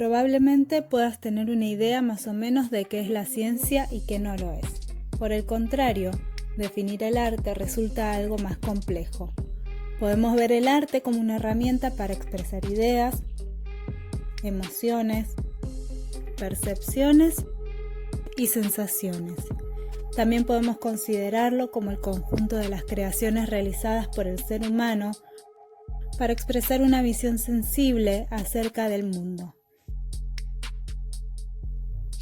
probablemente puedas tener una idea más o menos de qué es la ciencia y qué no lo es. Por el contrario, definir el arte resulta algo más complejo. Podemos ver el arte como una herramienta para expresar ideas, emociones, percepciones y sensaciones. También podemos considerarlo como el conjunto de las creaciones realizadas por el ser humano para expresar una visión sensible acerca del mundo,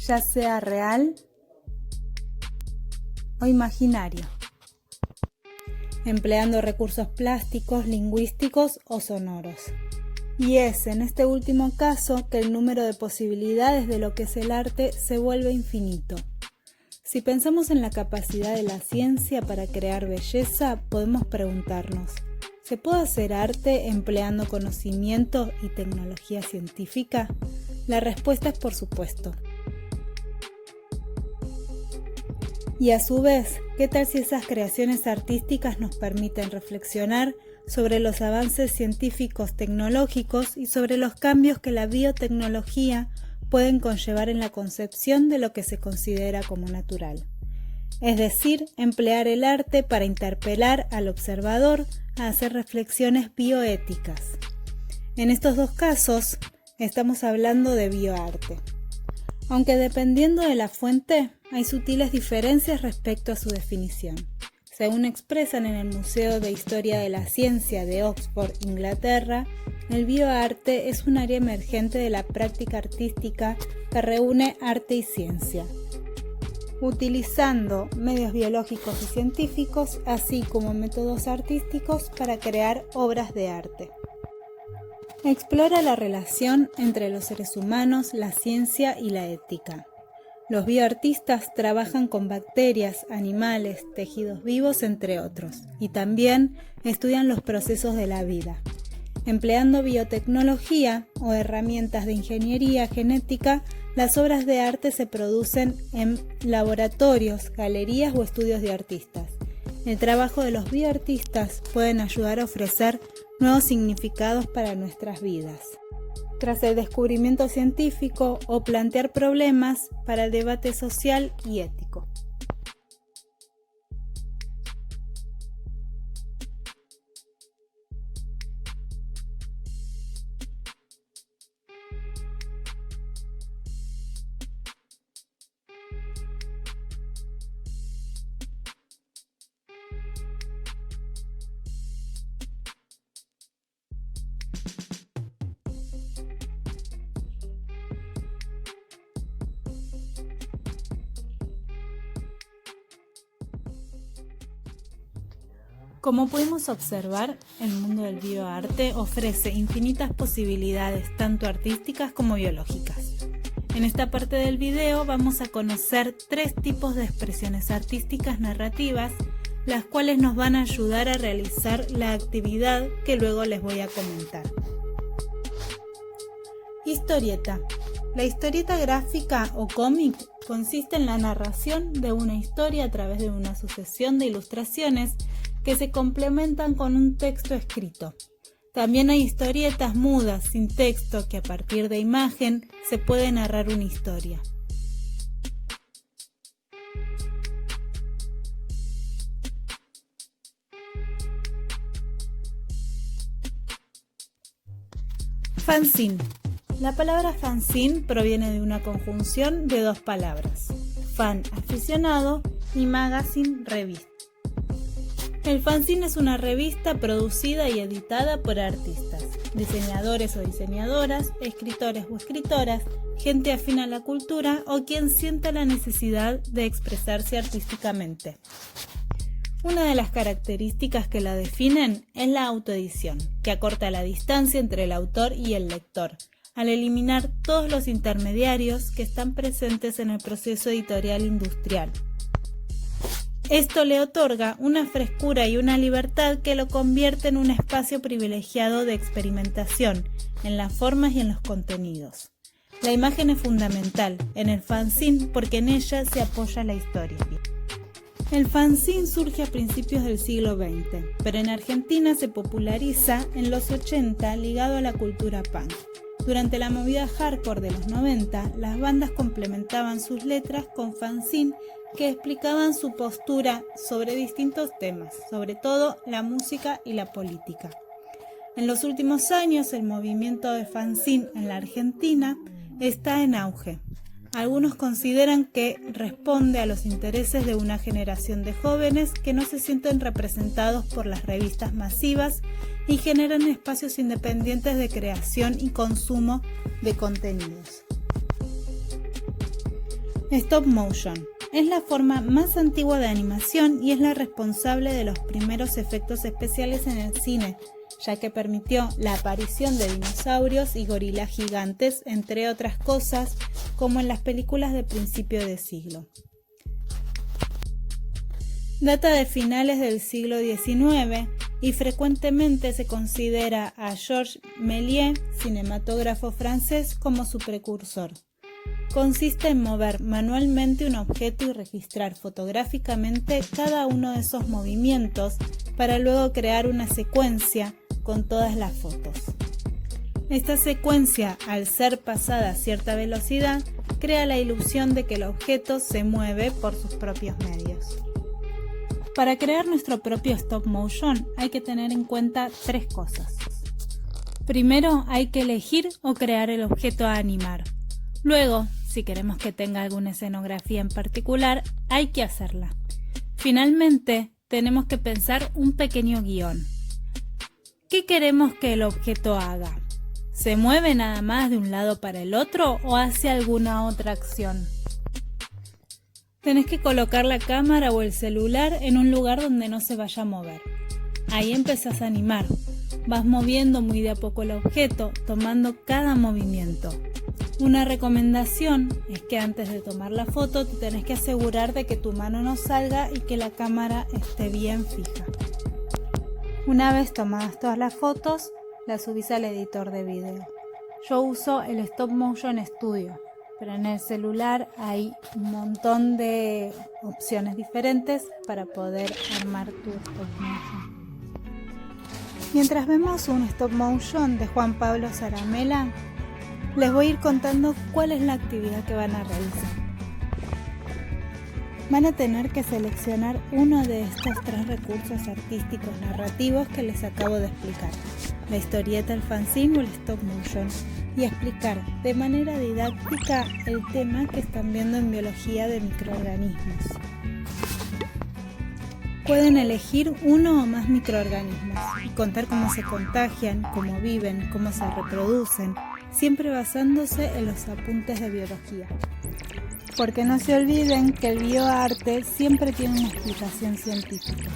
ya sea real o imaginario, empleando recursos plásticos, lingüísticos o sonoros. Y es en este último caso que el número de posibilidades de lo que es el arte se vuelve infinito. Si pensamos en la capacidad de la ciencia para crear belleza, podemos preguntarnos, ¿se puede hacer arte empleando conocimiento y tecnología científica? La respuesta es por supuesto. Y a su vez, ¿qué tal si esas creaciones artísticas nos permiten reflexionar sobre los avances científicos tecnológicos y sobre los cambios que la biotecnología pueden conllevar en la concepción de lo que se considera como natural? Es decir, emplear el arte para interpelar al observador a hacer reflexiones bioéticas. En estos dos casos, estamos hablando de bioarte. Aunque dependiendo de la fuente, hay sutiles diferencias respecto a su definición. Según expresan en el Museo de Historia de la Ciencia de Oxford, Inglaterra, el bioarte es un área emergente de la práctica artística que reúne arte y ciencia, utilizando medios biológicos y científicos, así como métodos artísticos para crear obras de arte. Explora la relación entre los seres humanos, la ciencia y la ética. Los bioartistas trabajan con bacterias, animales, tejidos vivos, entre otros, y también estudian los procesos de la vida. Empleando biotecnología o herramientas de ingeniería genética, las obras de arte se producen en laboratorios, galerías o estudios de artistas. El trabajo de los bioartistas pueden ayudar a ofrecer nuevos significados para nuestras vidas, tras el descubrimiento científico o plantear problemas para el debate social y ético. Como pudimos observar, el mundo del bioarte ofrece infinitas posibilidades, tanto artísticas como biológicas. En esta parte del video vamos a conocer 3 tipos de expresiones artísticas narrativas, las cuales nos van a ayudar a realizar la actividad que luego les voy a comentar. Historieta. La historieta gráfica o cómic consiste en la narración de una historia a través de una sucesión de ilustraciones que se complementan con un texto escrito. También hay historietas mudas, sin texto, que a partir de imagen se puede narrar una historia. Fanzine. La palabra fanzine proviene de una conjunción de 2 palabras, fan aficionado y magazine revista. El fanzine es una revista producida y editada por artistas, diseñadores o diseñadoras, escritores o escritoras, gente afín a la cultura o quien sienta la necesidad de expresarse artísticamente. Una de las características que la definen es la autoedición, que acorta la distancia entre el autor y el lector, al eliminar todos los intermediarios que están presentes en el proceso editorial industrial. Esto le otorga una frescura y una libertad que lo convierte en un espacio privilegiado de experimentación en las formas y en los contenidos. La imagen es fundamental en el fanzine porque en ella se apoya la historia. El fanzine surge a principios del siglo XX, pero en Argentina se populariza en los 80 ligado a la cultura punk. Durante la movida hardcore de los 90, las bandas complementaban sus letras con fanzines que explicaban su postura sobre distintos temas, sobre todo la música y la política. En los últimos años, el movimiento de fanzine en la Argentina está en auge. Algunos consideran que responde a los intereses de una generación de jóvenes que no se sienten representados por las revistas masivas y generan espacios independientes de creación y consumo de contenidos. Stop motion es la forma más antigua de animación y es la responsable de los primeros efectos especiales en el cine, ya que permitió la aparición de dinosaurios y gorilas gigantes, entre otras cosas, como en las películas de principio de siglo. Data de finales del siglo XIX y frecuentemente se considera a Georges Méliès, cinematógrafo francés, como su precursor. Consiste en mover manualmente un objeto y registrar fotográficamente cada uno de esos movimientos para luego crear una secuencia con todas las fotos. Esta secuencia, al ser pasada a cierta velocidad, crea la ilusión de que el objeto se mueve por sus propios medios. Para crear nuestro propio stop motion hay que tener en cuenta 3 cosas. Primero, hay que elegir o crear el objeto a animar. Luego, si queremos que tenga alguna escenografía en particular, hay que hacerla. Finalmente, tenemos que pensar un pequeño guión. ¿Qué queremos que el objeto haga? ¿Se mueve nada más de un lado para el otro o hace alguna otra acción? Tenés que colocar la cámara o el celular en un lugar donde no se vaya a mover. Ahí empezás a animar. Vas moviendo muy de a poco el objeto, tomando cada movimiento. Una recomendación es que antes de tomar la foto te tenés que asegurar de que tu mano no salga y que la cámara esté bien fija. Una vez tomadas todas las fotos, las subís al editor de video. Yo uso el Stop Motion Studio, pero en el celular hay un montón de opciones diferentes para poder armar tu Stop Motion. Mientras vemos un Stop Motion de Juan Pablo Zaramela, les voy a ir contando cuál es la actividad que van a realizar. Van a tener que seleccionar uno de estos 3 recursos artísticos narrativos que les acabo de explicar: la historieta, el fanzine o el stop motion, y explicar de manera didáctica el tema que están viendo en biología de microorganismos. Pueden elegir uno o más microorganismos y contar cómo se contagian, cómo viven, cómo se reproducen, siempre basándose en los apuntes de biología. Porque no se olviden que el bioarte siempre tiene una explicación científica.